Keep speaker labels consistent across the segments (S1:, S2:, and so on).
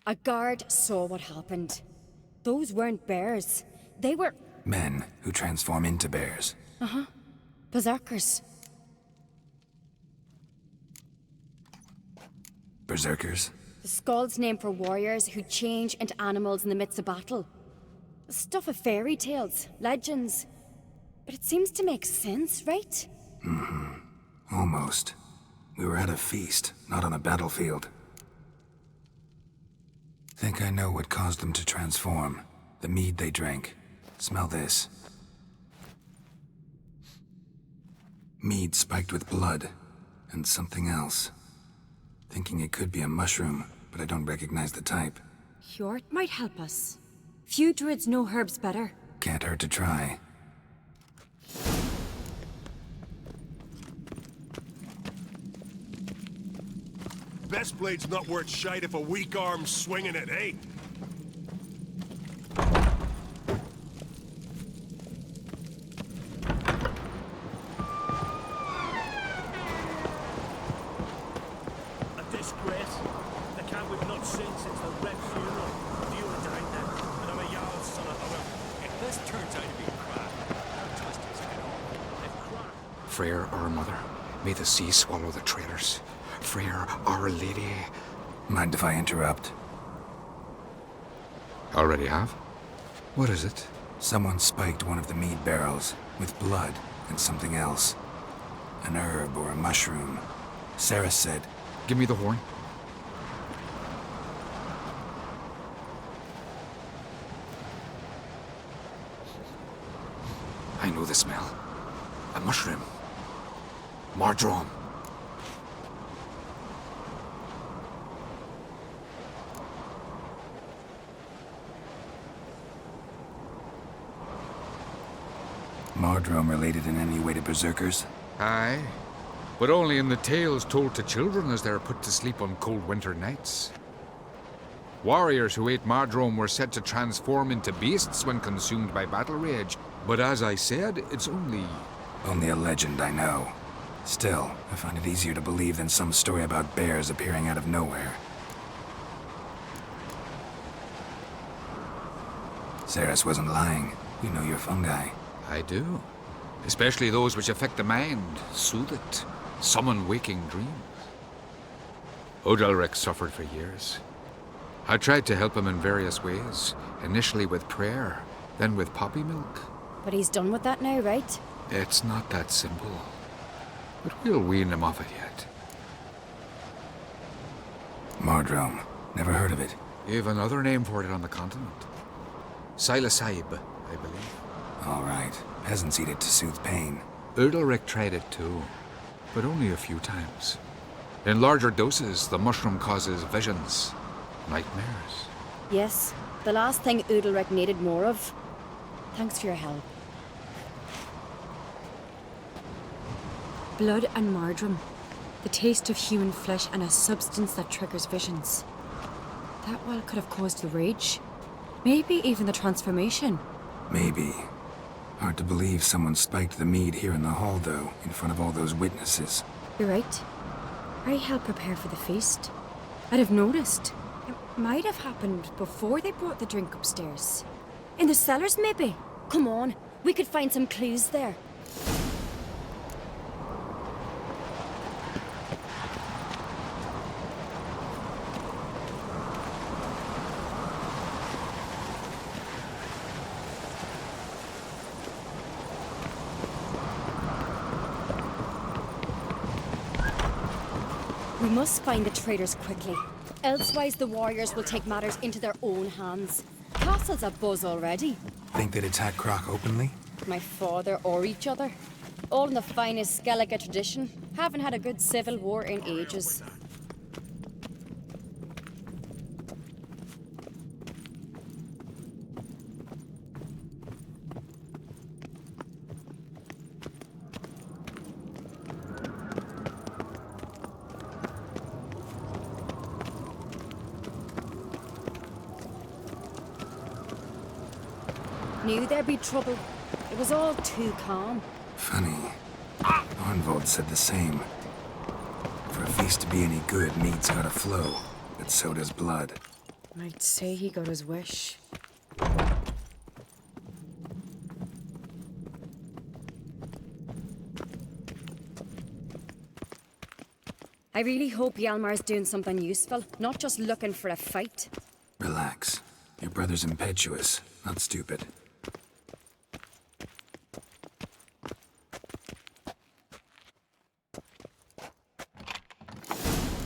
S1: A guard saw what happened. Those weren't bears. They were...
S2: Men who transform into bears.
S1: berserkers.
S2: Berserkers?
S1: The Skald's name for warriors who change into animals in the midst of battle. Stuff of fairy tales, legends. But it seems to make sense, right?
S2: Almost. We were at a feast, not on a battlefield. Think I know what caused them to transform. The mead they drank. Smell this. Mead spiked with blood. And something else. Thinking it could be a mushroom, but I don't recognize the type.
S1: Hjort might help us. Few druids know herbs better.
S2: Can't hurt to try.
S3: Best blade's not worth shite if a weak arm's swinging it, eh?
S4: A disgrace. The camp we've not seen since the Red Funeral. You were down there, and I'm a Jarl's son of Hugger. If this turns out to be crap, I'll twist his head off. If crap...
S5: Freyr, our mother, may the sea swallow the traitors. Freyr, our lady.
S2: Mind if I interrupt?
S5: Already have? What is it?
S2: Someone spiked one of the mead barrels with blood and something else. An herb or a mushroom. Sarah said,
S5: Give me the horn. I know the smell. A mushroom. Mardrome.
S2: Mardrome related in any way to berserkers?
S5: Aye, but only in the tales told to children as they're put to sleep on cold winter nights. Warriors who ate Mardrome were said to transform into beasts when consumed by battle rage, but as I said, it's only...
S2: Only a legend, I know. Still, I find it easier to believe than some story about bears appearing out of nowhere. Saris wasn't lying. You know your fungi.
S5: I do. Especially those which affect the mind, soothe it, summon waking dreams. Odalric suffered for years. I tried to help him in various ways, initially with prayer, then with poppy milk.
S1: But he's done with that now, right?
S5: It's not that simple. But we'll wean him off it yet.
S2: Mardrome. Never heard of it.
S5: You've another name for it on the continent. Silasaib, I believe.
S2: All right. Peasants eat it to soothe pain.
S5: Udalric tried it too, but only a few times. In larger doses, the mushroom causes visions, nightmares.
S1: Yes, the last thing Udalric needed more of. Thanks for your help. Blood and Mardrome. The taste of human flesh and a substance that triggers visions. That well could have caused the rage. Maybe even the transformation.
S2: Maybe. Hard to believe someone spiked the mead here in the hall, though, in front of all those witnesses.
S1: You're right. I helped prepare for the feast. I'd have noticed. It might have happened before they brought the drink upstairs. In the cellars, maybe? Come on, we could find some clues there. We must find the traitors quickly. Elsewise, the warriors will take matters into their own hands. Castle's abuzz already.
S2: Think they'd attack Croc openly?
S1: My father or each other. All in the finest Skellige tradition. Haven't had a good civil war in ages. Knew there'd be trouble. It was all too calm.
S2: Funny. Arnvold said the same. For a feast to be any good, mead's gotta flow, but so does blood.
S1: I'd say he got his wish. I really hope Yalmar's doing something useful, not just looking for a fight.
S2: Relax. Your brother's impetuous, not stupid.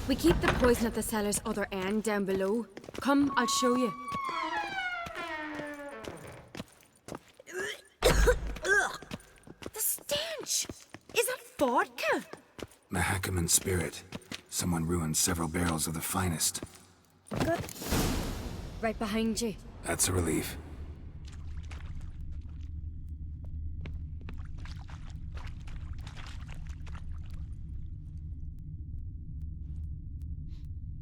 S1: We keep the poison at the cellar's other end down below. Come, I'll show you. The stench! Is that vodka?
S2: Mahakaman spirit. Someone ruined several barrels of the finest.
S1: Good. Right behind you.
S2: That's a relief.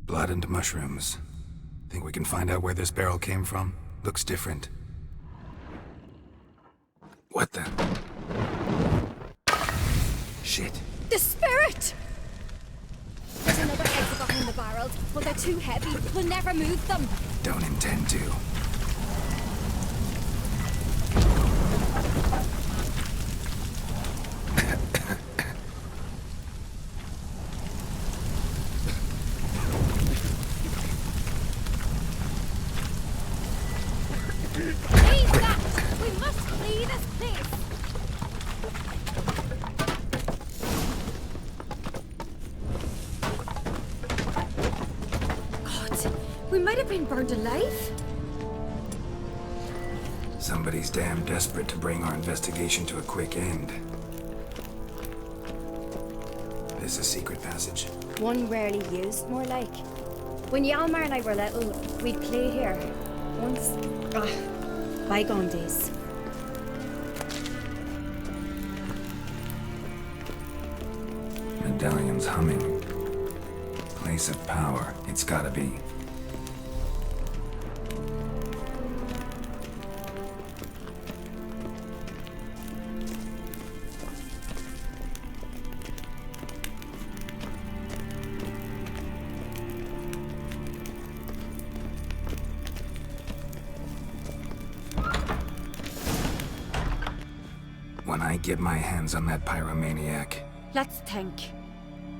S2: Blood and mushrooms. Think we can find out where this barrel came from? Looks different. What the? Shit.
S1: The spirit! There's another exit behind the barrels, but they're too heavy. We'll never move them.
S2: Don't intend to.
S1: Leave that! We must flee this place! God, we might have been burned alive.
S2: Somebody's damn desperate to bring our investigation to a quick end. This a secret passage?
S1: One rarely used, more like. When Yalmar and I were little, we'd play here. Once. Bygone days.
S2: Medallion's humming. Place of power, it's gotta be. When I get my hands on that pyromaniac,
S1: Let's think.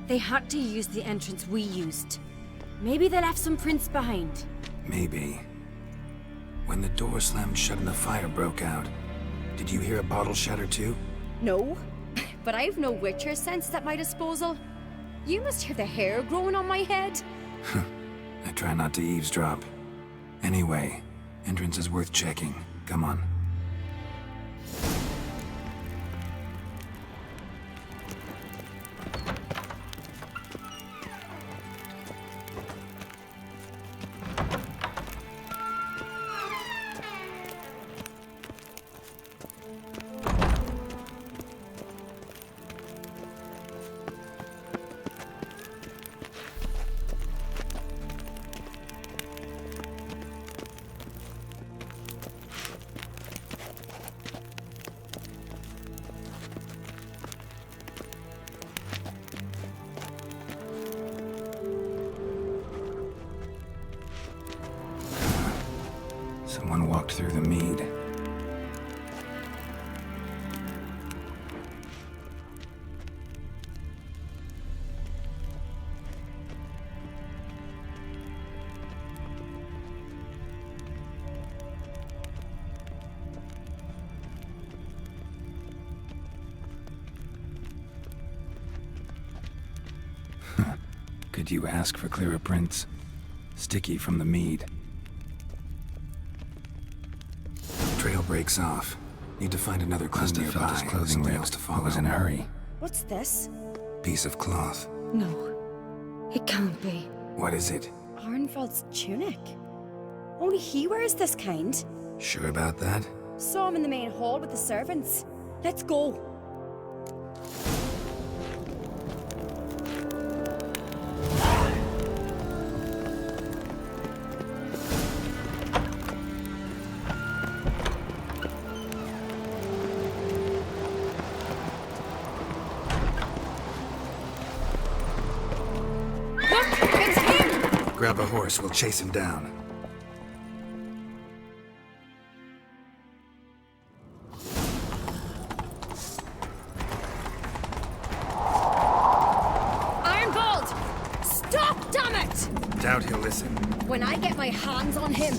S1: They had to use the entrance we used. Maybe they left some prints behind.
S2: maybe. When the door slammed shut and the fire broke out, did you hear a bottle shatter too?
S1: No, but I've no Witcher sense at my disposal. You must hear the hair growing on my head.
S2: I try not to eavesdrop. Anyway, entrance is worth checking. Come on. Someone walked through the mead. Could you ask for clearer prints? Sticky from the mead. Trail breaks off. Need to find another clue nearby. His clothing rails to follow. Was in a hurry.
S1: What's this?
S2: Piece of cloth.
S1: No, it can't be.
S2: What is it?
S1: Arnvald's tunic. Only he wears this kind.
S2: Sure about that?
S1: Saw him in the main hall with the servants. Let's go. Look, it's him!
S2: Grab a horse, we'll chase him down. listen.
S1: When I get my hands on him...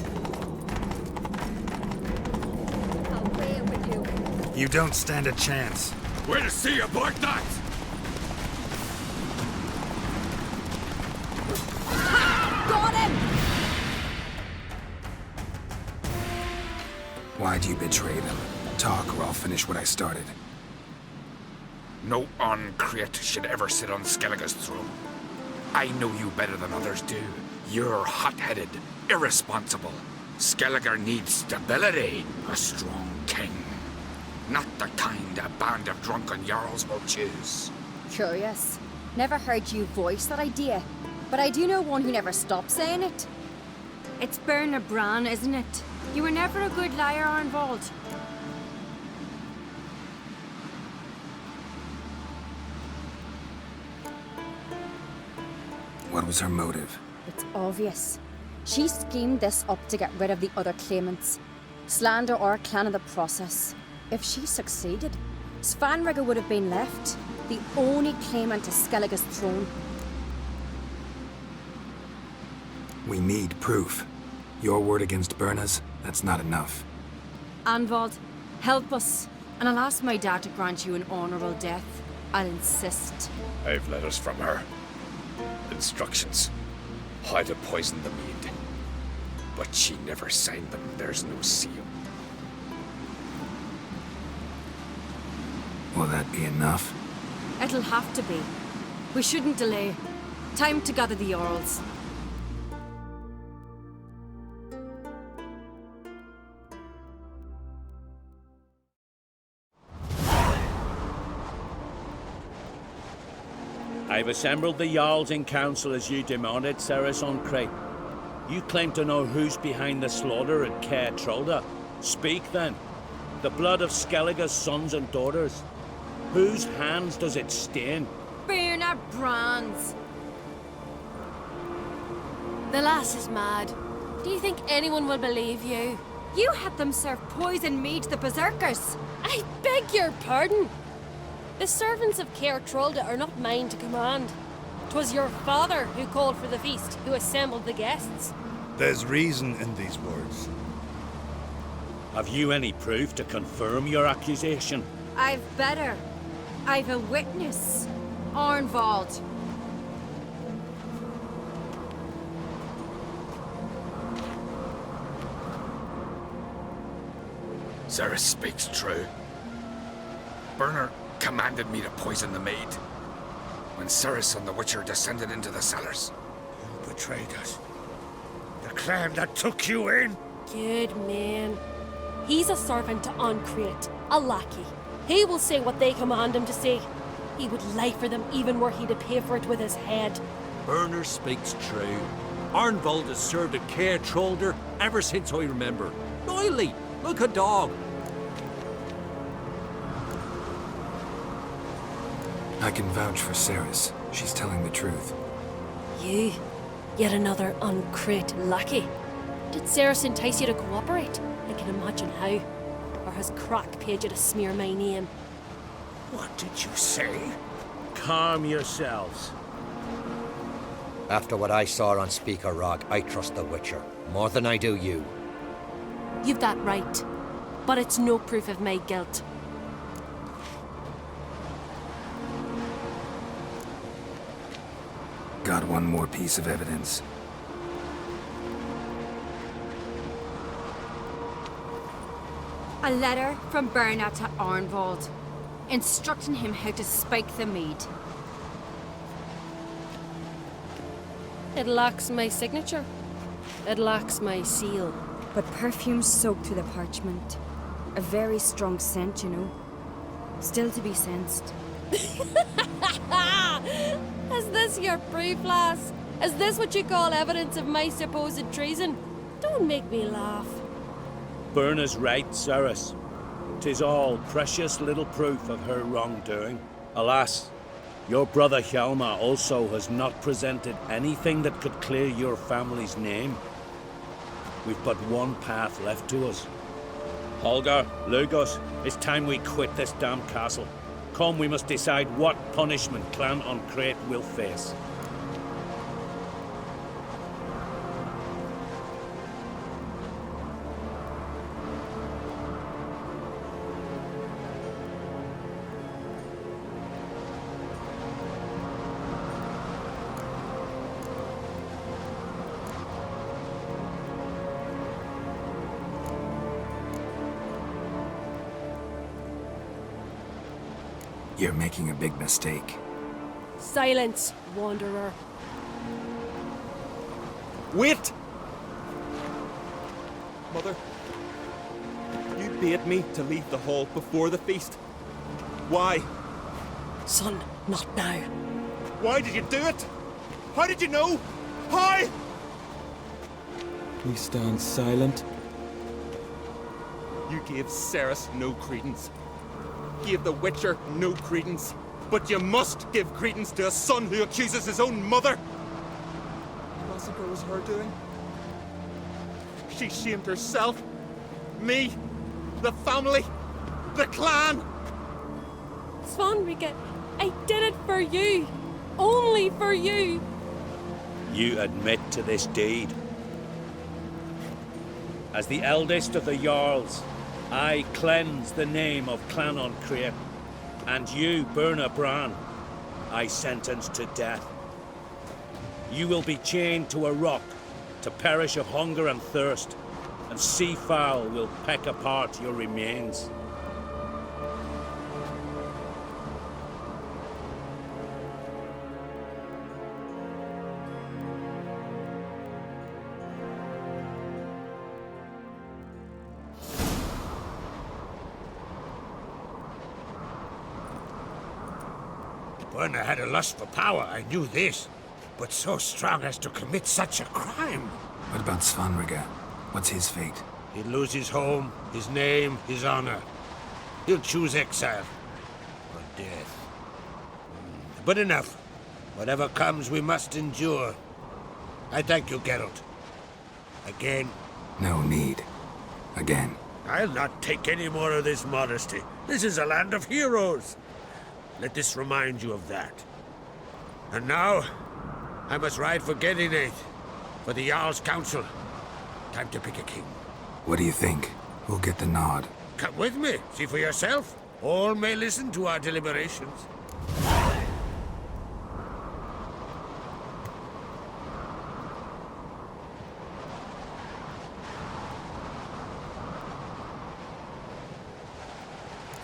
S1: Away with you.
S2: You don't stand a chance.
S5: Way to see aboard that!
S1: Got him!
S2: Why'd you betray them? Talk or I'll finish what I started.
S5: No on-crate should ever sit on Skellige's throne. I know you better than others do. You're hot-headed, irresponsible. Skellige needs stability, a strong king. Not the kind a band of drunken jarls will choose.
S1: Curious. Never heard you voice that idea, but I do know one who never stops saying it. It's Bernard Bran, isn't it? You were never a good liar, Arnvald.
S2: What was her motive?
S1: It's obvious. She schemed this up to get rid of the other claimants. Slander our clan in the process. If she succeeded, Svanrige would have been left, the only claimant to Skellige's throne.
S2: We need proof. Your word against Birna's, that's not enough.
S1: Anvald, help us, and I'll ask my dad to grant you an honourable death. I'll insist.
S5: I've letters from her. Instructions. How to poison the mead. But she never signed them. There's no seal.
S2: Will that be enough?
S1: It'll have to be. We shouldn't delay. Time to gather the Jarls.
S4: I've assembled the Jarls in council as you demanded, Cerys on Crate. You claim to know who's behind the slaughter at Caer Trolda. Speak then. The blood of Skellige's sons and daughters. Whose hands does it stain?
S1: Bernard Bran's.
S6: The lass is mad. Do you think anyone will believe you?
S1: You had them serve poison mead to the berserkers.
S6: I beg your pardon. The servants of Caer Trolda are not mine to command. 'Twas your father who called for the feast, who assembled the guests.
S3: There's reason in these words.
S4: Have you any proof to confirm your accusation?
S1: I've better. I've a witness. Arnvald.
S5: Cerys speaks true. Bernard commanded me to poison the maid. When Cerys and the Witcher descended into the cellars.
S3: You betrayed us. The clan that took you in.
S6: Good man. He's a servant to Ancrate, a lackey. He will say what they command him to say. He would lie for them even were he to pay for it with his head.
S7: Bernard speaks true. Arnvald has served at Caer Trolder ever since I remember. Noily, look a dog.
S2: I can vouch for Cerys. She's telling the truth.
S6: You? Yet another Ancrate lackey? Did Cerys entice you to cooperate? I can imagine how. Or has Crack paid you to smear my name?
S3: What did you say?
S4: Calm yourselves.
S8: After what I saw on Speaker Rock, I trust the Witcher. More than I do you.
S6: You've that right. But it's no proof of my guilt.
S2: Got one more piece of evidence.
S1: A letter from Bernard to Arnvald, instructing him how to spike the mead.
S6: It lacks my signature. It lacks my seal.
S1: But perfume soaked through the parchment. A very strong scent, you know. Still to be sensed.
S6: Is this your proof, lass? Is this what you call evidence of my supposed treason? Don't make me laugh.
S4: Berna's right, Cerys. 'Tis all precious little proof of her wrongdoing. Alas, your brother Hjalmar also has not presented anything that could clear your family's name. We've but one path left to us. Holger, Lugos, it's time we quit this damn castle. Come, we must decide what punishment Clan Ancrate will face.
S2: You're making a big mistake.
S6: Silence, wanderer.
S9: Wait! Mother, you bade me to leave the hall before the feast. Why?
S6: Son, not now.
S9: Why did you do it? How did you know? How? We stand silent. You gave Cerys no credence. Gave the Witcher no credence. But you must give credence to a son who accuses his own mother. The massacre was her doing. She shamed herself, me, the family, the clan.
S6: Svanrika, I did it for you. Only for you.
S4: You admit to this deed. As the eldest of the Jarls, I cleanse the name of Clan on Crete, and you, Burna Bran, I sentence to death. You will be chained to a rock to perish of hunger and thirst, and sea fowl will peck apart your remains.
S10: Burna had a lust for power, I knew this. But so strong as to commit such a crime.
S2: What about Svanrika? What's his fate?
S10: He'll lose his home, his name, his honor. He'll choose exile. Or death. But enough. Whatever comes, we must endure. I thank you, Geralt. Again.
S2: No need. Again.
S10: I'll not take any more of this modesty. This is a land of heroes. Let this remind you of that. And now, I must ride for Gedinate, for the Jarl's Council. Time to pick a king.
S2: What do you think? Who'll get the nod?
S10: Come with me, see for yourself. All may listen to our deliberations.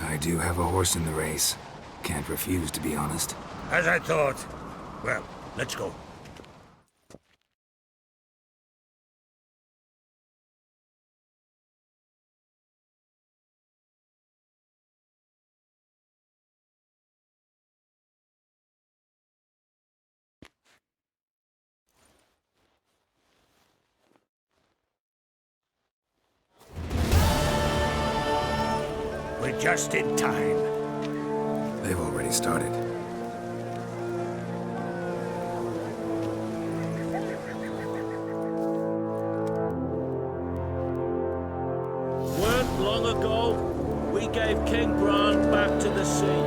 S2: I do have a horse in the race. Can't refuse, to be honest.
S10: As I thought. Well, let's go. We're just in time.
S2: They've already started.
S4: Weren't long ago, we gave King Bran back to the sea.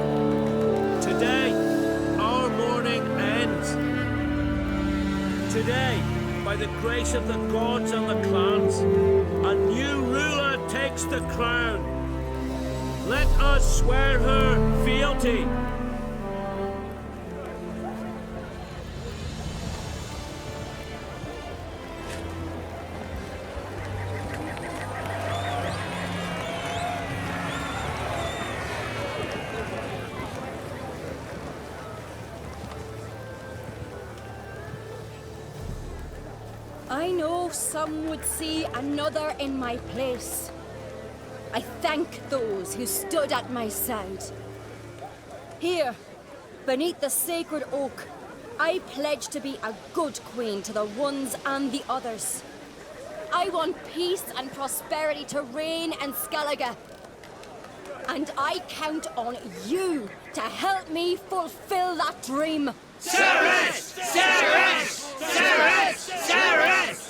S4: Today, our mourning ends. Today, by the grace of the gods and the clans, a new ruler takes the crown. Let us swear her fealty.
S1: I know some would see another in my place. I thank those who stood at my side. Here, beneath the sacred oak, I pledge to be a good queen to the ones and the others. I want peace and prosperity to reign in Skellige. And I count on you to help me fulfill that dream.
S10: Cerys! Cerys! Cerys! Cerys!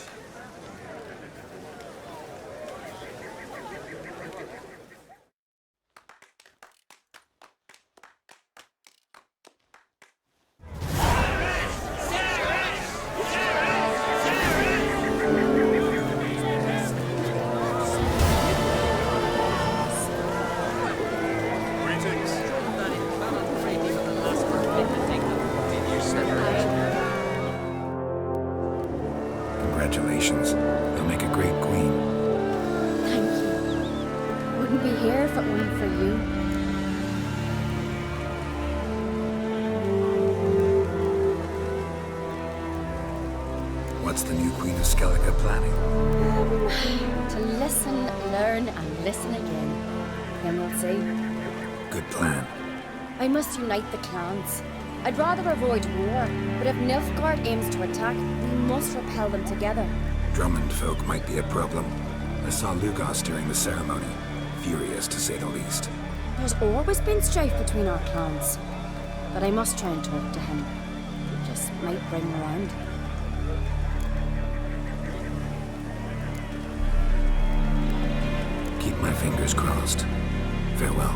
S2: Congratulations. You'll make a great queen.
S1: Thank you. Wouldn't be here if it weren't for you.
S2: What's the new Queen of Skellige planning?
S1: To listen, learn, and listen again. Then we'll see.
S2: Good plan.
S1: I must unite the clans. I'd rather avoid war, but if Nilfgaard aims to attack, we must repel them together.
S2: Drummond folk might be a problem. I saw Lugos during the ceremony. Furious, to say the least.
S1: There's always been strife between our clans. But I must try and talk to him. It just might bring him around.
S2: Keep my fingers crossed. Farewell.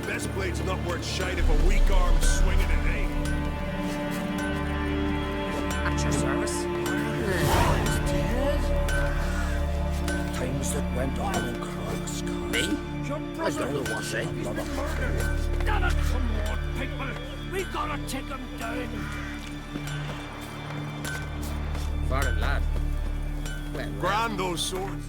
S3: Best blade's not worth shite if a weak arm's swinging it, eh?
S11: At your service.
S10: Times that went on in Cross.
S11: Me? As the other one say.
S4: Gotta come on, people! We gotta take him down!
S11: Foreign lad. Well,
S3: Grand those swords.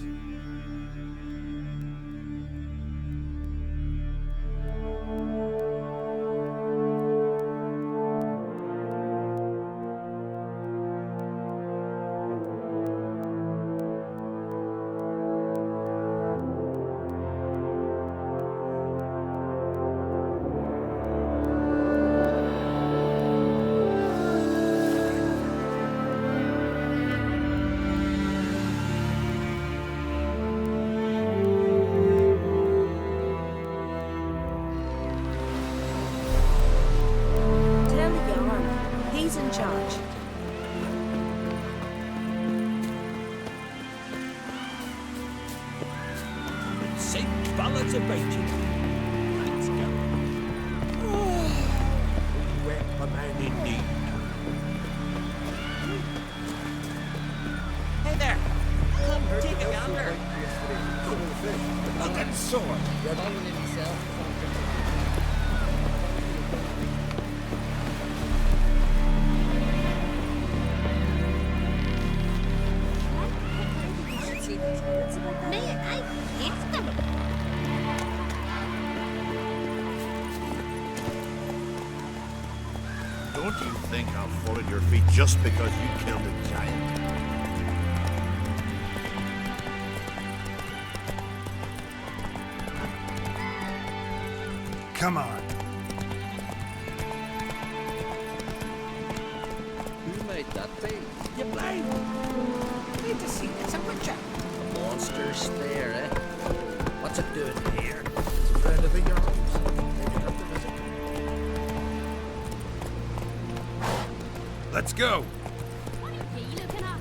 S7: ballads about you. Let's go. Wet a man indeed.
S11: Hey there. Come, take a gander.
S7: Looking sore.
S11: Man, I hate them.
S3: Don't you think I'll fall at your feet just because you killed a giant?
S2: Come on.
S10: Who might that be?
S11: You blind. Need to see it's a witcher.
S10: A monster slayer, eh? What's it doing here?
S9: It's a friend of the Jarl's. Maybe come to visit.
S2: Let's go.
S6: What are you looking at?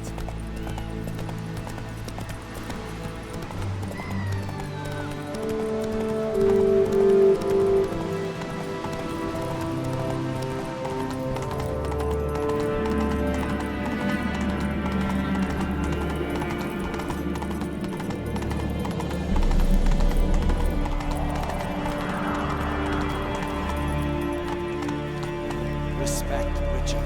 S9: Respect, Witcher.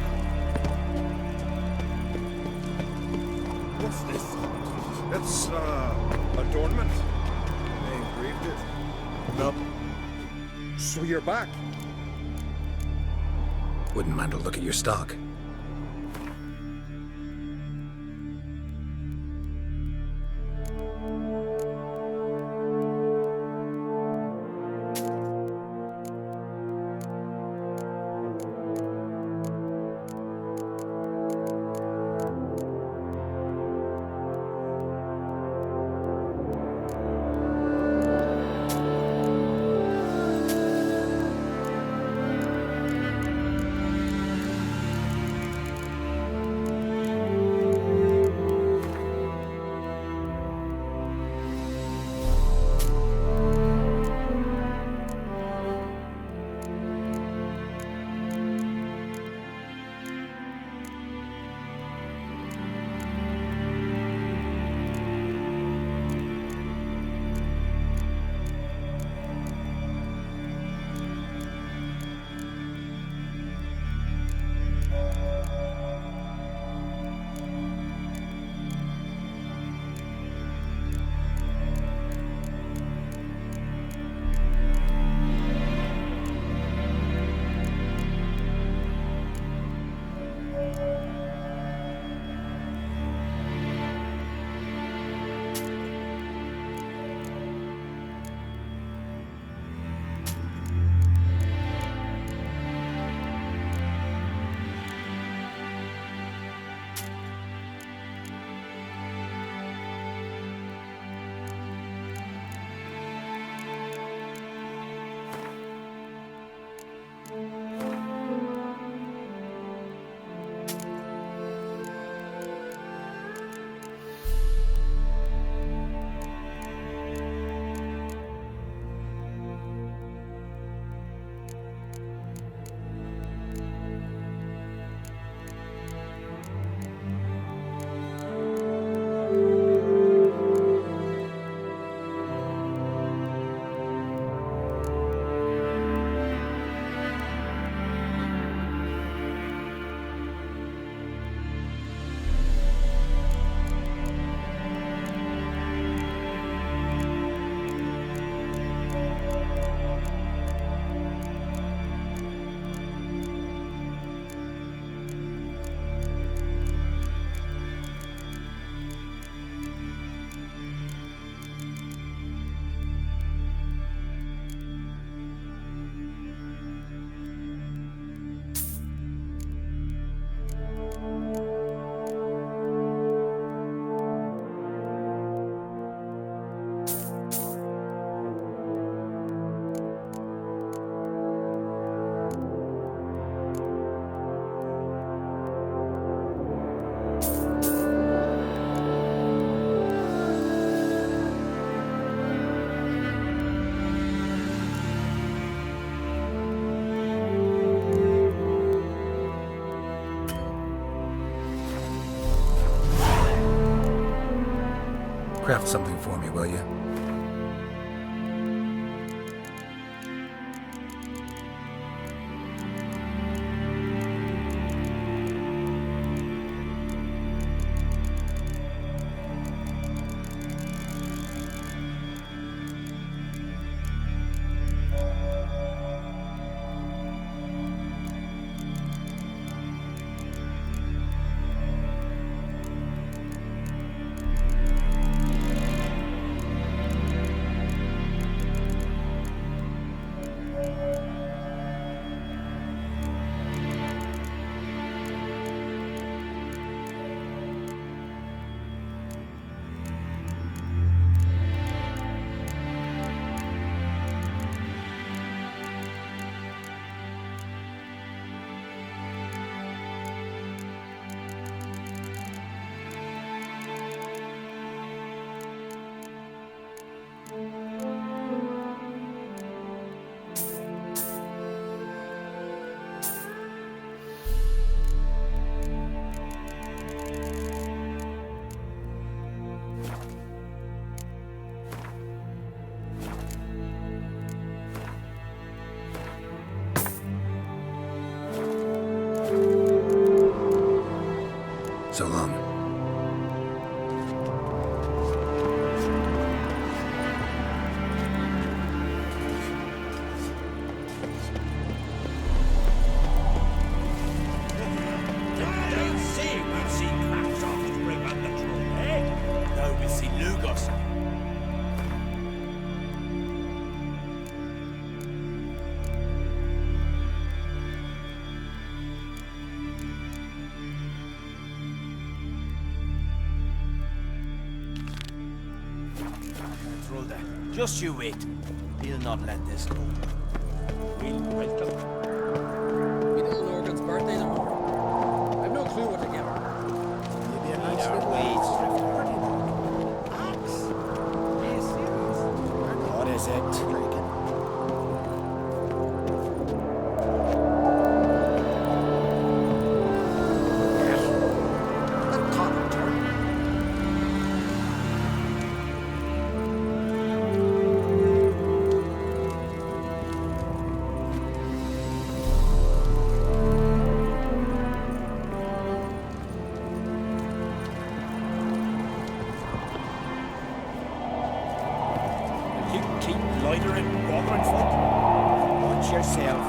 S9: What's this?
S3: It's, adornment. They engraved it.
S9: No. So you're back.
S2: Wouldn't mind a look at your stock. Craft something for me, will you? So long.
S4: Just you wait. He'll not let this go. We'll break them.
S12: We know Lorgan's birthday tomorrow. I've no clue what to give her.
S4: Maybe a nice little wage party. Axe? Yes, yes. What is it? Keep loitering, bothering folk. Watch yourself.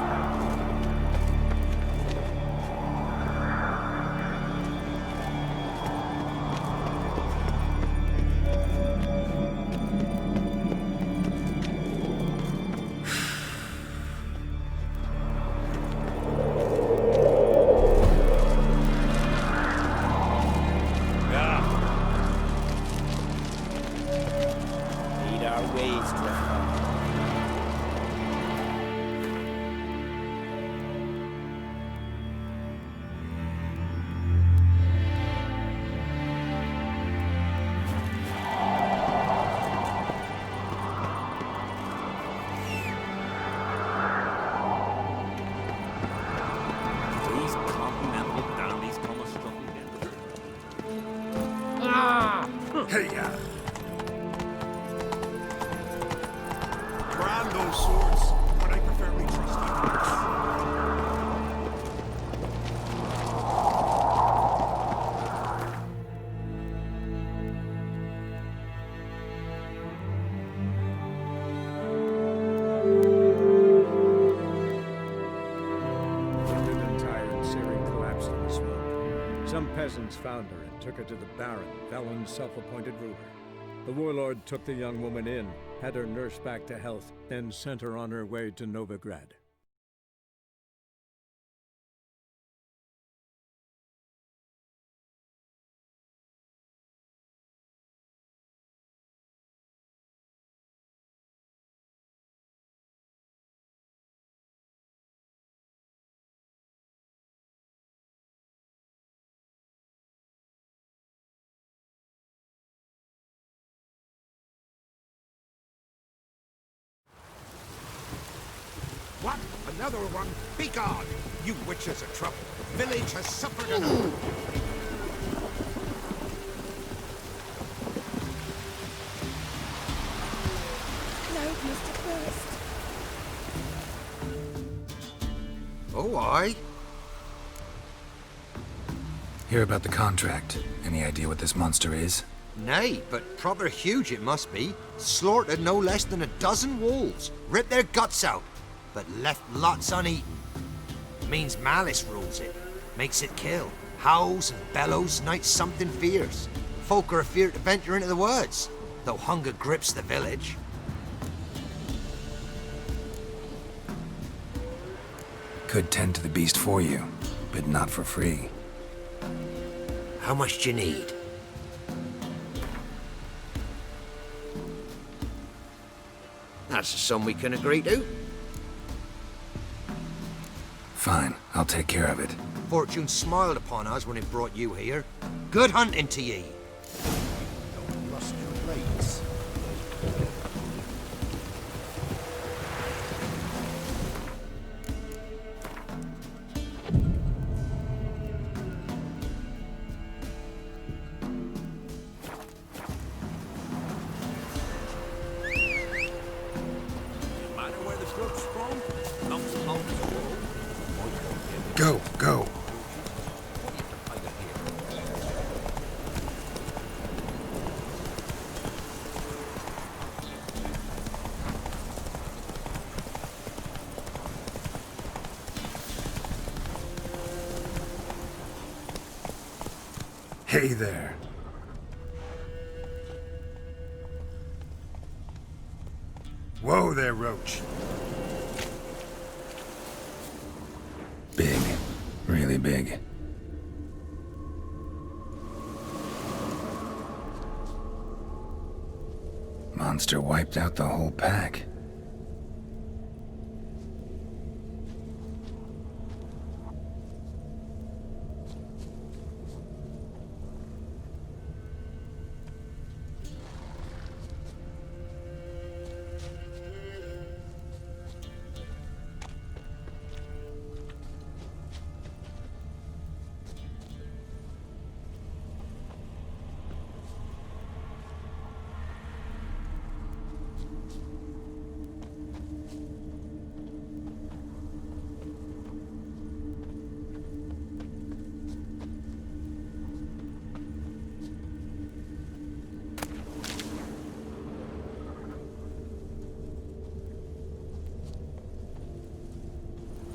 S3: Hey-ya! Brand those swords, but I prefer me trusty
S13: Some peasants found her and took her to the Baron, Velen's self-appointed ruler. The warlord took the young woman in, had her nursed back to health, then sent her on her way to Novigrad.
S10: What? Another one? Begone! You witches of trouble. The village has suffered enough.
S11: Mr. Quest.
S8: Oh, aye.
S2: Hear about the contract. Any idea what this monster is?
S8: Nay, but proper huge it must be. Slaughtered no less than a dozen wolves. Ripped their guts out, but left lots uneaten. Means malice rules it. Makes it kill. Howls and bellows, nights something fierce. Folk are afeard to venture into the woods, though hunger grips the village.
S2: Could tend to the beast for you, but not for free.
S8: How much do you need? That's a sum we can agree to.
S2: Fine, I'll take care of it.
S8: Fortune smiled upon us when it brought you here. Good hunting to ye.
S10: Don't rust your blades.
S7: No matter where the grub's from, lumps of lumps of wool.
S2: Go, go. Hey there. Whoa there, Roach. Big. Really big. Monster wiped out the whole pack.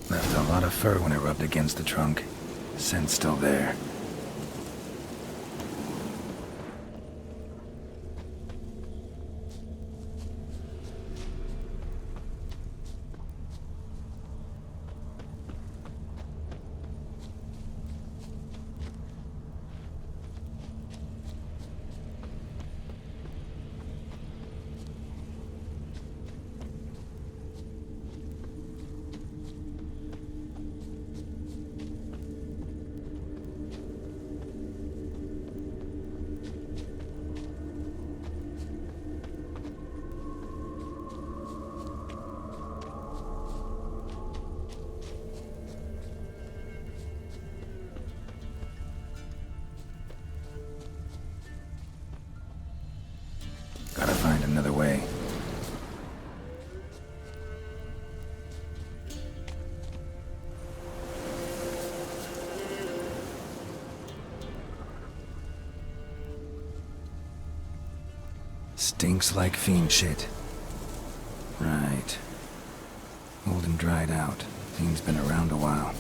S2: Left a lot of fur when it rubbed against the trunk. Scent's still there. Gotta find another way. Stinks like fiend shit. Right. Old and dried out. Fiend's been around a while.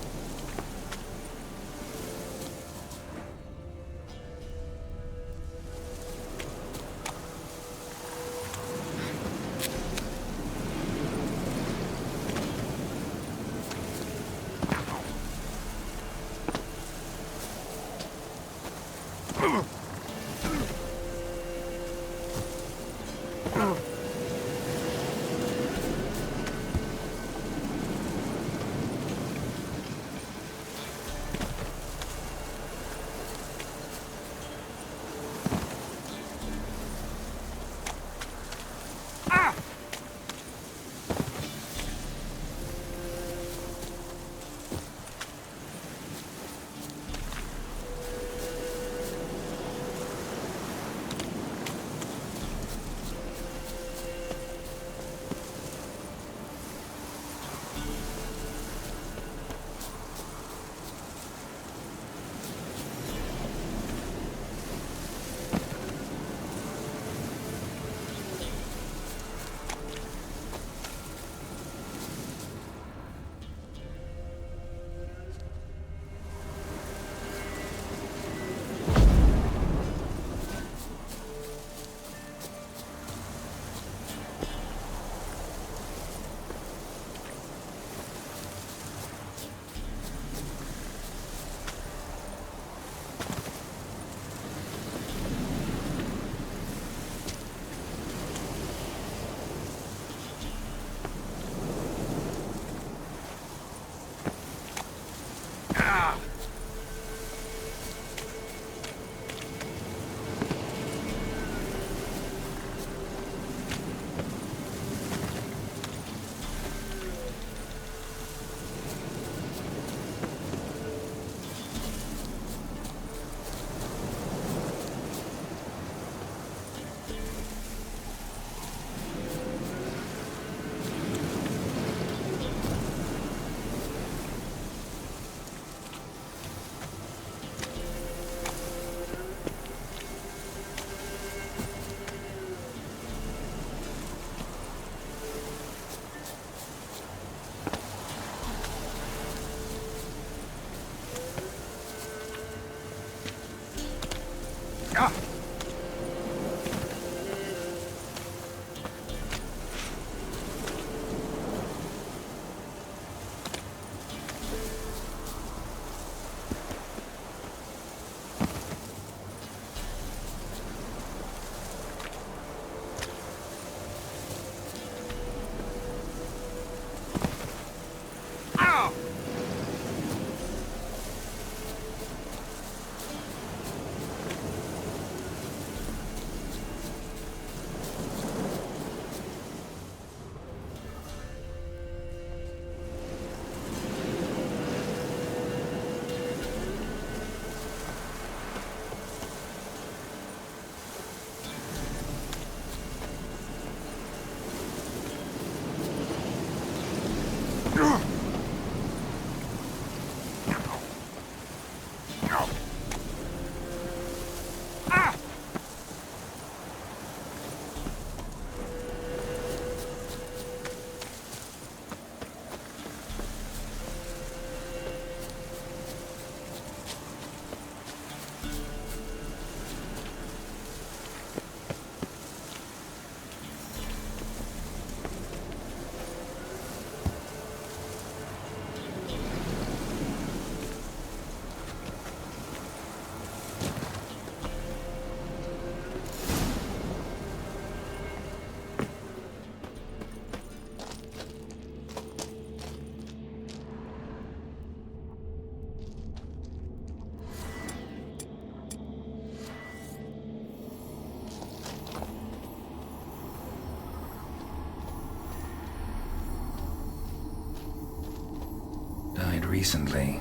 S2: recently.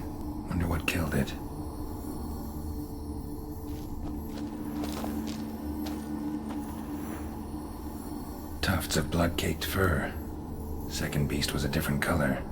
S2: Wonder what killed it. Tufts of blood-caked fur. Second beast was a different color.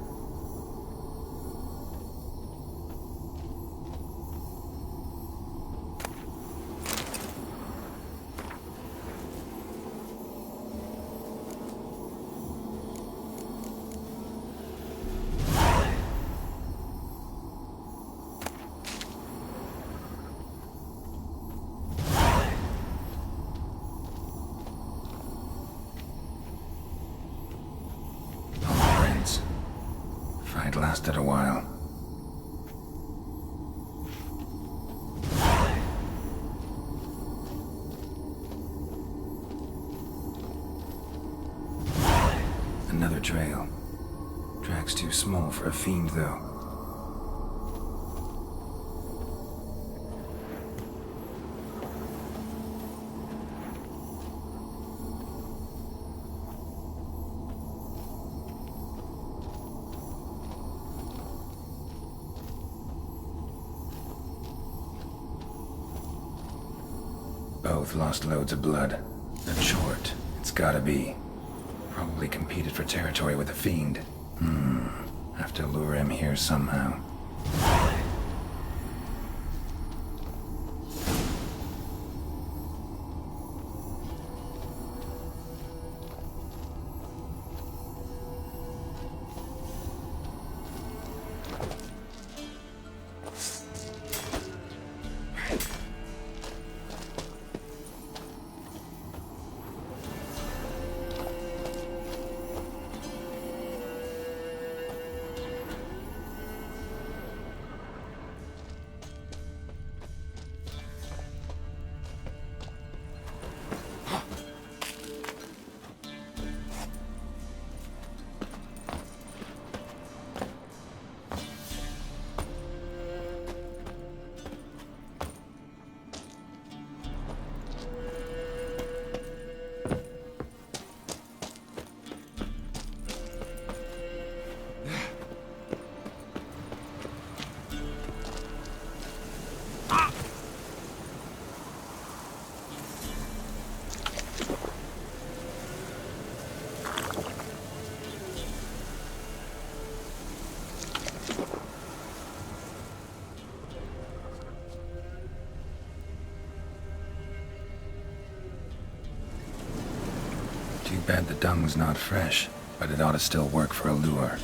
S2: Fight lasted a while. Another trail. Track's too small for a fiend, though. Both lost loads of blood. That's short. It's gotta be. Probably competed for territory with a fiend. Have to lure him here somehow. Too bad the dung's not fresh, but it ought to still work for a lure.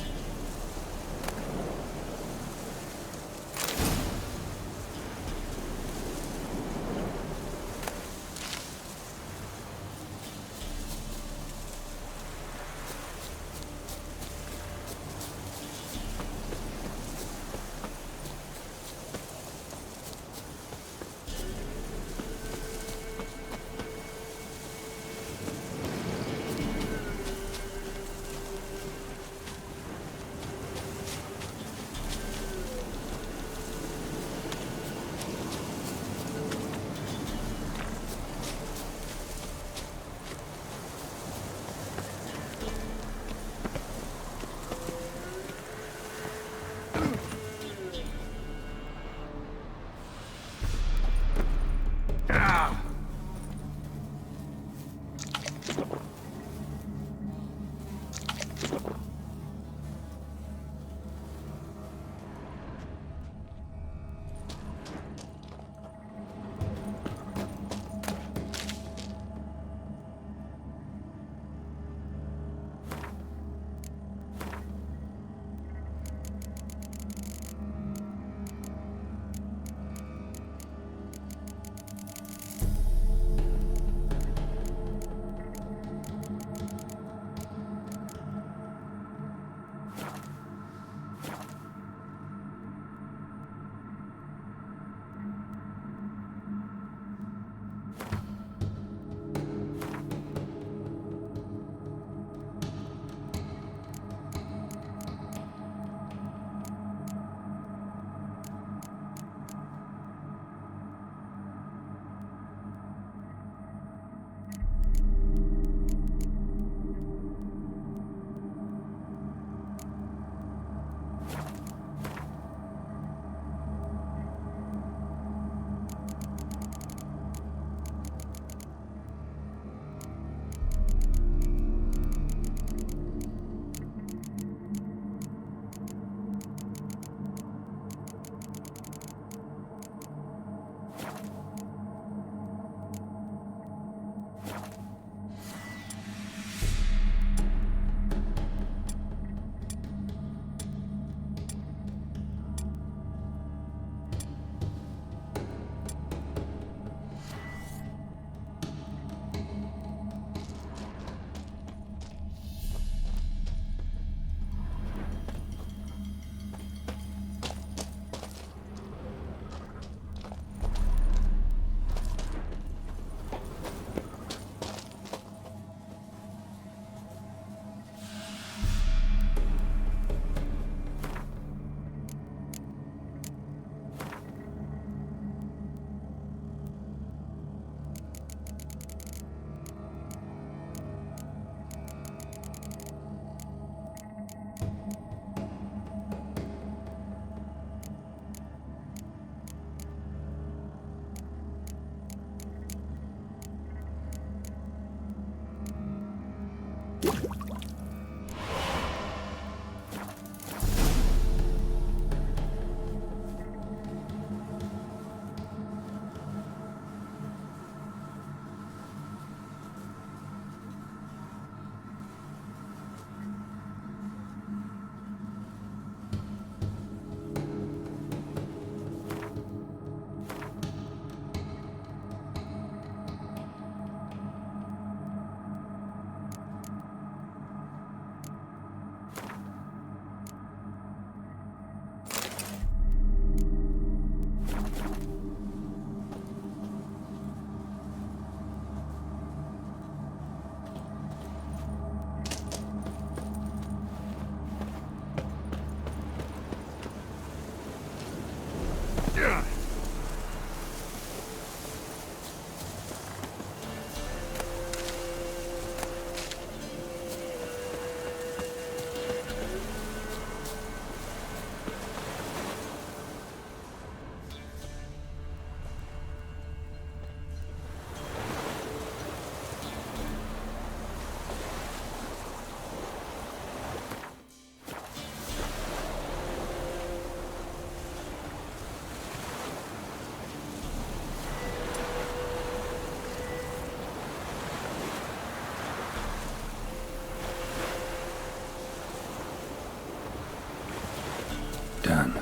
S2: Done.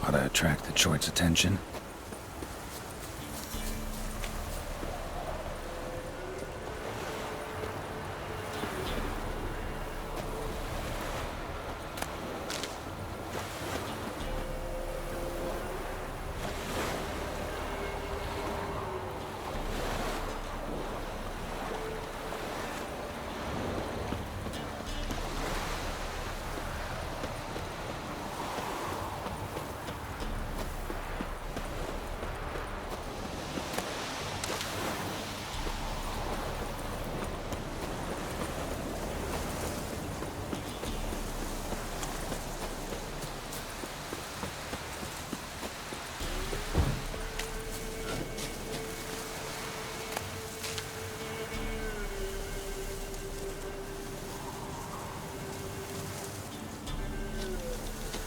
S2: Ought to attract the Choit's attention.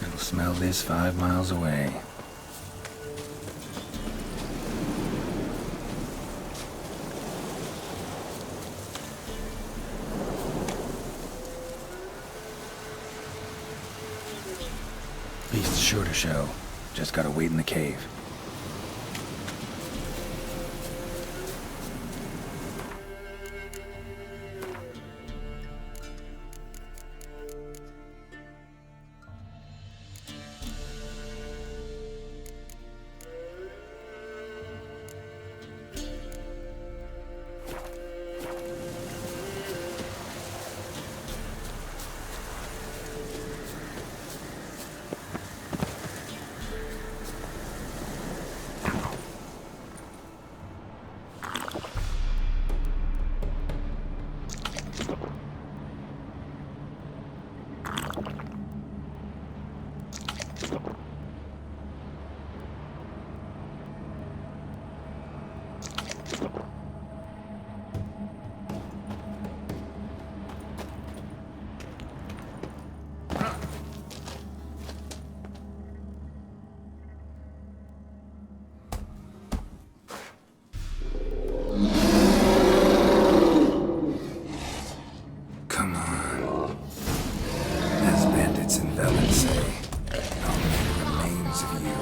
S2: It'll smell this 5 miles away. Beast's sure to show. Just gotta wait in the cave. Come on. As bandits in Velen say, how many remains of you?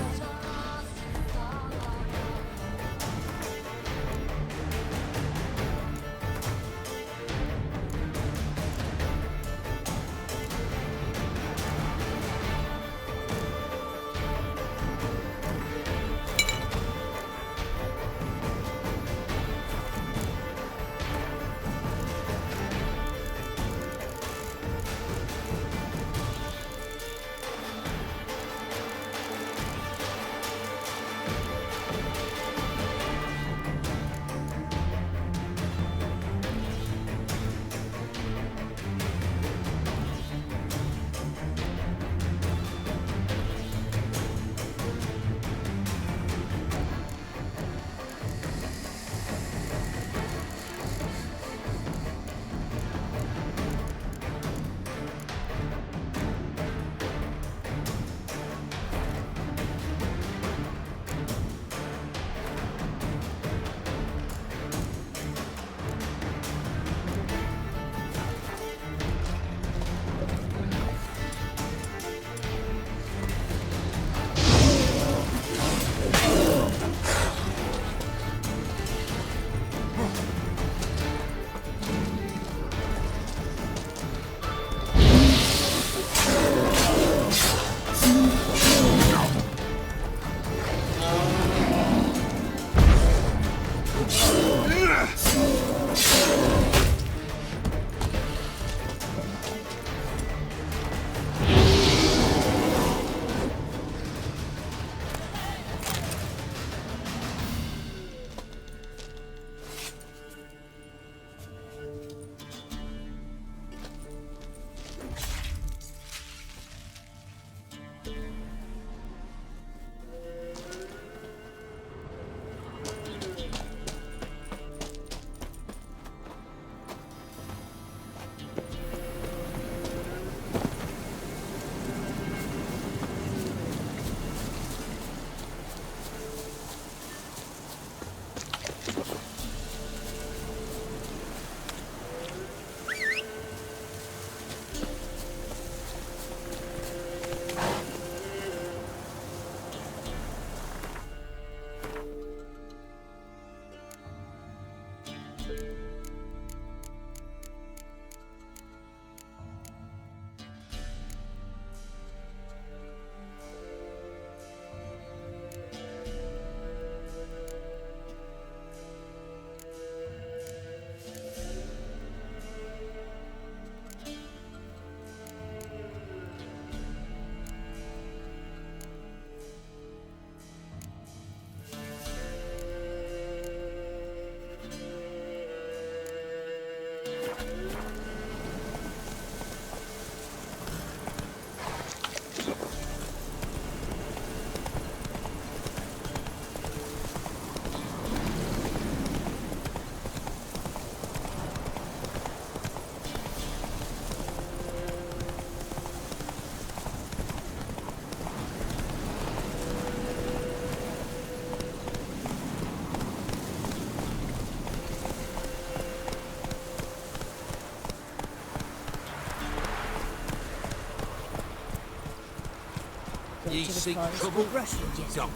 S1: go
S7: Ye
S1: to the
S7: seek
S1: forest
S7: trouble?
S1: with Rushford yesterday.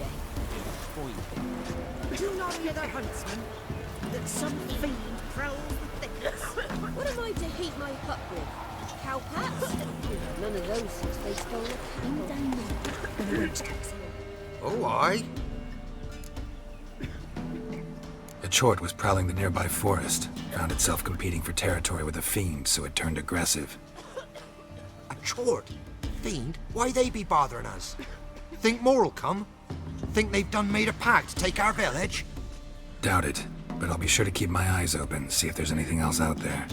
S11: Do you not hear the huntsman? That some fiend prowls the thickets.
S14: What am I to heat my hut with? Cowpats? None of those since they stole a cow.
S8: Oh, aye.
S2: A chort was prowling the nearby forest, found itself competing for territory with a fiend, so it turned aggressive.
S8: A chort? Fiend? Why they be bothering us? Think more'll come? Think they've done made a pact to take our village?
S2: Doubt it, but I'll be sure to keep my eyes open, see if there's anything else out there.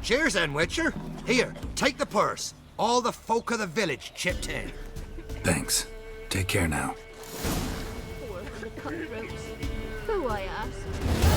S8: Cheers then, Witcher. Here, take the purse. All the folk of the village chipped in.
S2: Thanks. Take care now.
S14: Poor the cutthroats. Who I ask?